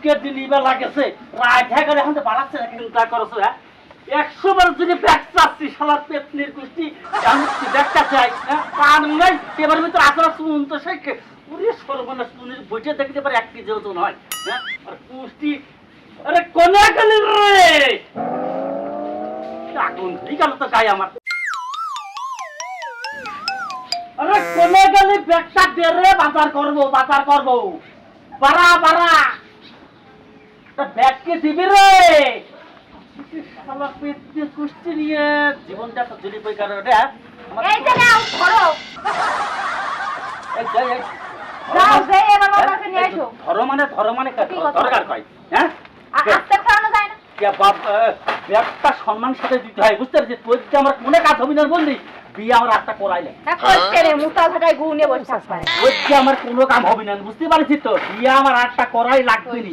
আজকে দিনই বা লাগেছে রাত হয়ে গেলে এখন তো বাড়াচ্ছে না চিন্তা করছো হ্যাঁ 100 বার যদি ব্যাগ চাচ্ছি শালা পেতনির কুষ্টি আমি ব্যাগটা চাই হ্যাঁ কান নাই এবার ভিতর আসলে শুন তো সেই পুরো সর্বনাশ শুনে বইটা দেখতে পারে এক কেজি ওজন হয় হ্যাঁ আর কুষ্টি আরে কোনে গেলি রে আগুন ঠিক গেল তো গায়ে আমার আরে কোনে গেলি ব্যাগটা দে রে বাজার করব বাড়া তা ব্যাগ কে দিবি রে শালা পেটে কুষ্টি নিয়ে জীবনটা তো জুড়ি বই কারো রে এই যে নাও ধরো এই যাই যাও যে এবার বাবাকে নিয়ে এসো ধরো মানে দরকার কয় হ্যাঁ আস্তে খাওয়ানো যায় না কে বাপ ব্যাগটা সম্মান সাথে দিতে হয় বুঝতে পারছিস তোর যে আমার মনে কাজ হবি না বললি বিয়ে আমার একটা করাইলে না করতে রে মুতা ঘাটায় গু নিয়ে বসে থাকবে ওই যে আমার কোনো কাম হবে না বুঝতে পারছিস তো বিয়ে আমার একটা করাই লাগবে না